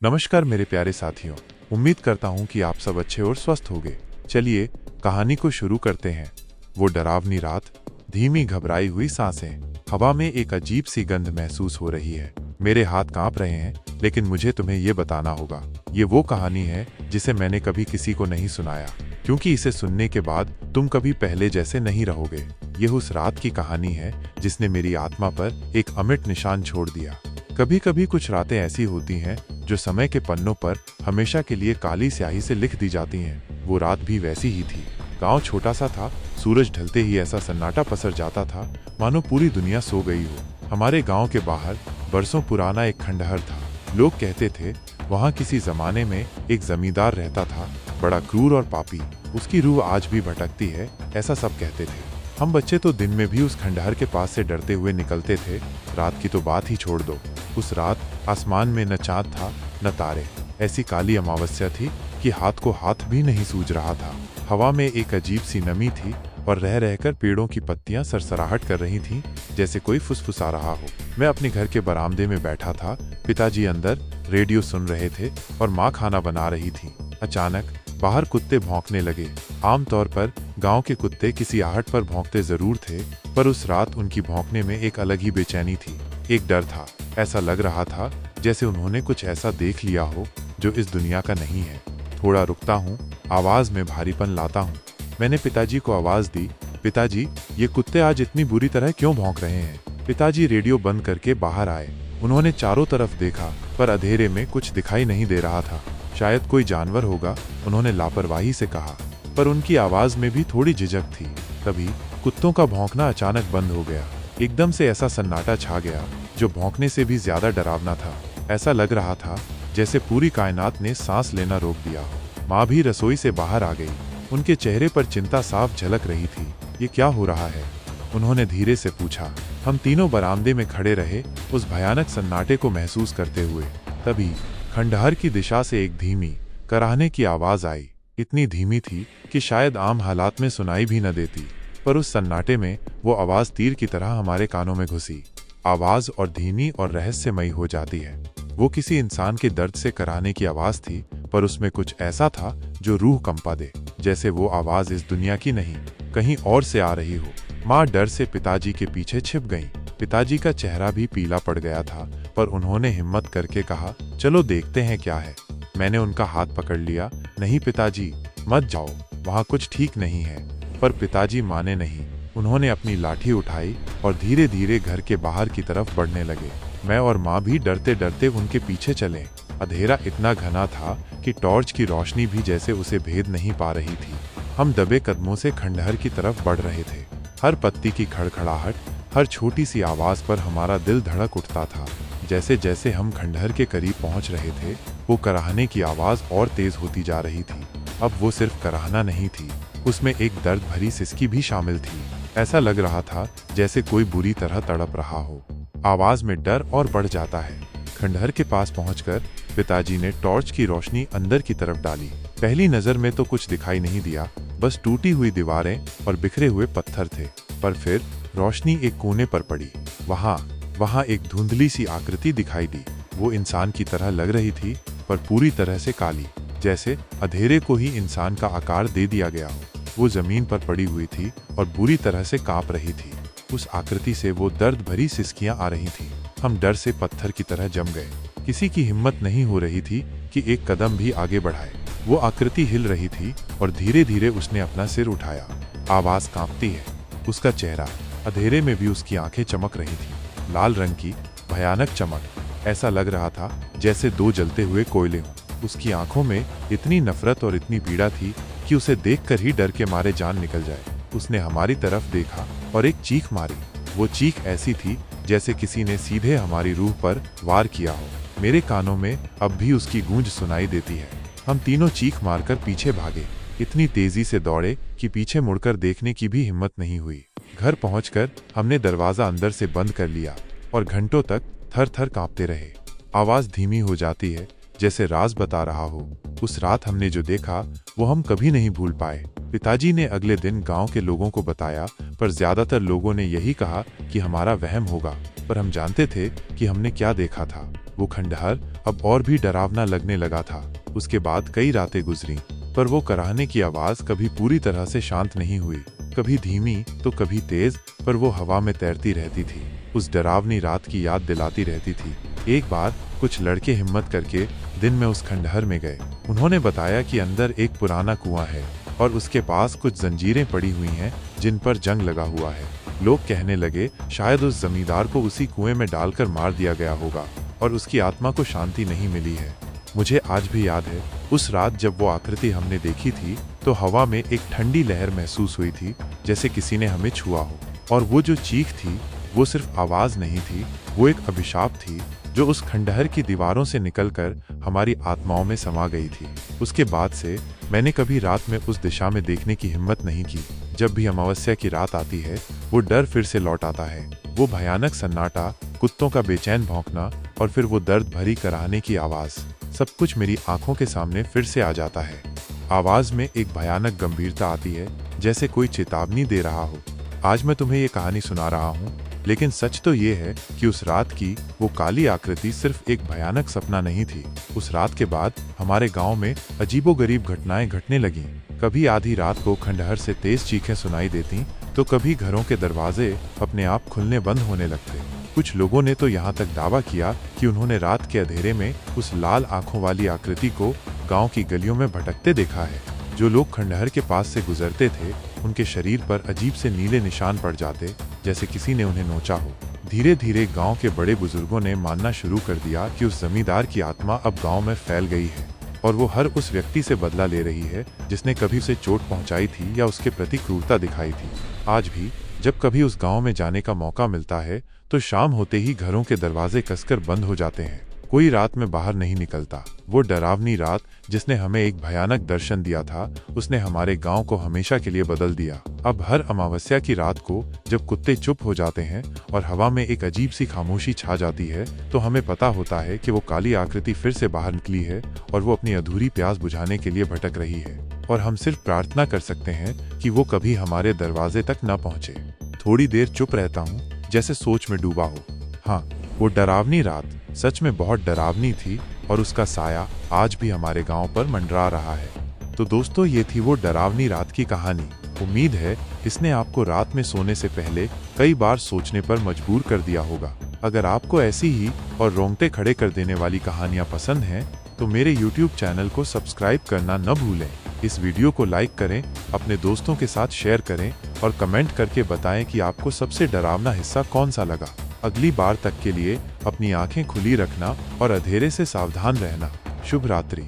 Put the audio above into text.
नमस्कार मेरे प्यारे साथियों। उम्मीद करता हूँ कि आप सब अच्छे और स्वस्थ होंगे। चलिए कहानी को शुरू करते हैं। वो डरावनी रात, धीमी घबराई हुई सांसें, हवा में एक अजीब सी गंध महसूस हो रही है। मेरे हाथ कांप रहे हैं, लेकिन मुझे तुम्हें ये बताना होगा। ये वो कहानी है जिसे मैंने कभी किसी को नहीं सुनाया, क्योंकि इसे सुनने के बाद तुम कभी पहले जैसे नहीं रहोगे। ये उस रात की कहानी है जिसने मेरी आत्मा पर एक अमिट निशान छोड़ दिया। कभी कभी कुछ रातें ऐसी होती हैं जो समय के पन्नों पर हमेशा के लिए काली स्याही से लिख दी जाती हैं। वो रात भी वैसी ही थी। गांव छोटा सा था। सूरज ढलते ही ऐसा सन्नाटा पसर जाता था मानो पूरी दुनिया सो गई हो। हमारे गांव के बाहर बरसों पुराना एक खंडहर था। लोग कहते थे वहां किसी जमाने में एक जमींदार रहता था, बड़ा क्रूर और पापी। उसकी रूह आज भी भटकती है, ऐसा सब कहते थे। हम बच्चे तो दिन में भी उस खंडहर के पास से डरते हुए निकलते थे। रात की तो बात ही छोड़ दो। उस रात आसमान में न चांद था न तारे। ऐसी काली अमावस्या थी कि हाथ को हाथ भी नहीं सूझ रहा था। हवा में एक अजीब सी नमी थी और रह रहकर पेड़ों की पत्तियां सरसराहट कर रही थीं, जैसे कोई फुसफुसा रहा हो। मैं अपने घर के बरामदे में बैठा था। पिताजी अंदर रेडियो सुन रहे थे और माँ खाना बना रही थी। अचानक बाहर कुत्ते भौंकने लगे। आमतौर पर गांव के कुत्ते किसी आहट पर भौंकते जरूर थे, पर उस रात उनकी भौंकने में एक अलग ही बेचैनी थी, एक डर था। ऐसा लग रहा था जैसे उन्होंने कुछ ऐसा देख लिया हो जो इस दुनिया का नहीं है। थोड़ा रुकता हूँ, आवाज में भारीपन लाता हूँ। मैंने पिताजी को आवाज दी, पिताजी ये कुत्ते आज इतनी बुरी तरह क्यों भौंक रहे हैं? पिताजी रेडियो बंद करके बाहर आए। उन्होंने चारों तरफ देखा, पर अंधेरे में कुछ दिखाई नहीं दे रहा था। शायद कोई जानवर होगा, उन्होंने लापरवाही से कहा, पर उनकी आवाज में भी थोड़ी झिझक थी। तभी कुत्तों का भौंकना अचानक बंद हो गया। एकदम से ऐसा सन्नाटा छा गया जो भौंकने से भी ज्यादा डरावना था। ऐसा लग रहा था जैसे पूरी कायनात ने सांस लेना रोक दिया हो। माँ भी रसोई से बाहर आ गई। उनके चेहरे पर चिंता साफ झलक रही थी। ये क्या हो रहा है? उन्होंने धीरे से पूछा। हम तीनों बरामदे में खड़े रहे, उस भयानक सन्नाटे को महसूस करते हुए। तभी खंडहर की दिशा से एक धीमी कराहने की आवाज आई। इतनी धीमी थी कि शायद आम हालात में सुनाई भी न देती, पर उस सन्नाटे में वो आवाज तीर की तरह हमारे कानों में घुसी। आवाज और धीमी और रहस्यमयी हो जाती है। वो किसी इंसान के दर्द से कराहने की आवाज थी, पर उसमें कुछ ऐसा था जो रूह कंपा दे, जैसे वो आवाज इस दुनिया की नहीं, कहीं और से आ रही हो। माँ डर से पिताजी के पीछे छिप गईं। पिताजी का चेहरा भी पीला पड़ गया था, पर उन्होंने हिम्मत करके कहा, चलो देखते हैं क्या है। मैंने उनका हाथ पकड़ लिया। नहीं पिताजी, मत जाओ, वहाँ कुछ ठीक नहीं है। पर पिताजी माने नहीं। उन्होंने अपनी लाठी उठाई और धीरे धीरे घर के बाहर की तरफ बढ़ने लगे। मैं और माँ भी डरते डरते उनके पीछे चले। अंधेरा इतना घना था कि टॉर्च की रोशनी भी जैसे उसे भेद नहीं पा रही थी। हम दबे कदमों से खंडहर की तरफ बढ़ रहे थे। हर पत्ती की खड़खड़ाहट, हर छोटी सी आवाज पर हमारा दिल धड़क उठता था। जैसे जैसे हम खंडहर के करीब पहुंच रहे थे, वो कराहने की आवाज और तेज होती जा रही थी। अब वो सिर्फ कराहना नहीं थी, उसमें एक दर्द भरी सिसकी भी शामिल थी। ऐसा लग रहा था जैसे कोई बुरी तरह तड़प रहा हो। आवाज में डर और बढ़ जाता है। खंडहर के पास पहुंचकर पिताजी ने टॉर्च की रोशनी अंदर की तरफ डाली। पहली नजर में तो कुछ दिखाई नहीं दिया, बस टूटी हुई दीवारें और बिखरे हुए पत्थर थे। पर फिर रोशनी एक कोने पर पड़ी। वहाँ एक धुंधली सी आकृति दिखाई दी। वो इंसान की तरह लग रही थी, पर पूरी तरह से काली, जैसे अंधेरे को ही इंसान का आकार दे दिया गया हो। वो जमीन पर पड़ी हुई थी और बुरी तरह से कांप रही थी। उस आकृति से वो दर्द भरी सिसकियां आ रही थीं। हम डर से पत्थर की तरह जम गए। किसी की हिम्मत नहीं हो रही थी कि एक कदम भी आगे बढ़ाए। वो आकृति हिल रही थी और धीरे धीरे उसने अपना सिर उठाया। आवाज कांपती है। उसका चेहरा, अंधेरे में भी उसकी आंखें चमक रही थी, लाल रंग की भयानक चमक। ऐसा लग रहा था जैसे दो जलते हुए कोयले हों। उसकी आंखों में इतनी नफरत और इतनी पीड़ा थी कि उसे देखकर ही डर के मारे जान निकल जाए। उसने हमारी तरफ देखा और एक चीख मारी। वो चीख ऐसी थी जैसे किसी ने सीधे हमारी रूह पर वार किया हो। मेरे कानों में अब भी उसकी गूंज सुनाई देती है। हम तीनों चीख मारकर पीछे भागे। इतनी तेजी से दौड़े कि पीछे मुड़कर देखने की भी हिम्मत नहीं हुई। घर पहुंचकर हमने दरवाजा अंदर से बंद कर लिया और घंटों तक थर थर कांपते रहे। आवाज धीमी हो जाती है, जैसे राज बता रहा हो। उस रात हमने जो देखा वो हम कभी नहीं भूल पाए। पिताजी ने अगले दिन गांव के लोगों को बताया, पर ज्यादातर लोगों ने यही कहा कि हमारा वहम होगा। पर हम जानते थे कि हमने क्या देखा था। वो खंडहर अब और भी डरावना लगने लगा था। उसके बाद कई रातें गुजरी, पर वो कराहने की आवाज कभी पूरी तरह से शांत नहीं हुई। कभी धीमी तो कभी तेज, पर वो हवा में तैरती रहती थी, उस डरावनी रात की याद दिलाती रहती थी। एक बार कुछ लड़के हिम्मत करके दिन में उस खंडहर में गए। उन्होंने बताया कि अंदर एक पुराना कुआं है और उसके पास कुछ जंजीरें पड़ी हुई हैं जिन पर जंग लगा हुआ है। लोग कहने लगे शायद उस जमींदार को उसी कुएं में डालकर मार दिया गया होगा और उसकी आत्मा को शांति नहीं मिली है। मुझे आज भी याद है, उस रात जब वो आकृति हमने देखी थी तो हवा में एक ठंडी लहर महसूस हुई थी, जैसे किसी ने हमें छुआ हो। और वो जो चीख थी वो सिर्फ आवाज नहीं थी, वो एक अभिशाप थी जो उस खंडहर की दीवारों से निकलकर हमारी आत्माओं में समा गई थी। उसके बाद से मैंने कभी रात में उस दिशा में देखने की हिम्मत नहीं की। जब भी अमावस्या की रात आती है, वो डर फिर से लौट आता है। वो भयानक सन्नाटा, कुत्तों का बेचैन भौंकना और फिर वो दर्द भरी कराहने की आवाज, सब कुछ मेरी आंखों के सामने फिर से आ जाता है। आवाज में एक भयानक गंभीरता आती है, जैसे कोई चेतावनी दे रहा हो। आज मैं तुम्हें ये कहानी सुना रहा हूँ, लेकिन सच तो ये है कि उस रात की वो काली आकृति सिर्फ एक भयानक सपना नहीं थी। उस रात के बाद हमारे गांव में अजीबोगरीब घटनाएं घटने लगीं। कभी आधी रात को खंडहर से तेज चीखें सुनाई देती, तो कभी घरों के दरवाजे अपने आप खुलने बंद होने लगते। कुछ लोगों ने तो यहाँ तक दावा किया कि उन्होंने रात के अंधेरे में उस लाल आंखों वाली आकृति को गाँव की गलियों में भटकते देखा है। जो लोग खंडहर के पास से गुजरते थे, उनके शरीर पर अजीब से नीले निशान पड़ जाते, जैसे किसी ने उन्हें नोचा हो। धीरे धीरे गांव के बड़े बुजुर्गों ने मानना शुरू कर दिया कि उस जमींदार की आत्मा अब गांव में फैल गई है और वो हर उस व्यक्ति से बदला ले रही है जिसने कभी उसे चोट पहुंचाई थी या उसके प्रति क्रूरता दिखाई थी। आज भी जब कभी उस गांव में जाने का मौका मिलता है तो शाम होते ही घरों के दरवाजे कसकर बंद हो जाते हैं। कोई रात में बाहर नहीं निकलता। वो डरावनी रात जिसने हमें एक भयानक दर्शन दिया था, उसने हमारे गांव को हमेशा के लिए बदल दिया। अब हर अमावस्या की रात को जब कुत्ते चुप हो जाते हैं और हवा में एक अजीब सी खामोशी छा जाती है, तो हमें पता होता है कि वो काली आकृति फिर से बाहर निकली है और वो अपनी अधूरी प्यास बुझाने के लिए भटक रही है। और हम सिर्फ प्रार्थना कर सकते हैं कि वो कभी हमारे दरवाजे तक न पहुंचे। थोड़ी देर चुप रहता हूँ, जैसे सोच में डूबा हो। हाँ, वो डरावनी रात सच में बहुत डरावनी थी और उसका साया आज भी हमारे गांव पर मंडरा रहा है। तो दोस्तों, ये थी वो डरावनी रात की कहानी। उम्मीद है इसने आपको रात में सोने से पहले कई बार सोचने पर मजबूर कर दिया होगा। अगर आपको ऐसी ही और रोंगटे खड़े कर देने वाली कहानियां पसंद हैं, तो मेरे YouTube चैनल को सब्सक्राइब करना न भूलें। इस वीडियो को लाइक करें, अपने दोस्तों के साथ शेयर करें और कमेंट करके बताएं कि आपको सबसे डरावना हिस्सा कौन सा लगा। अगली बार तक के लिए अपनी आंखें खुली रखना और अंधेरे से सावधान रहना। शुभ रात्रि।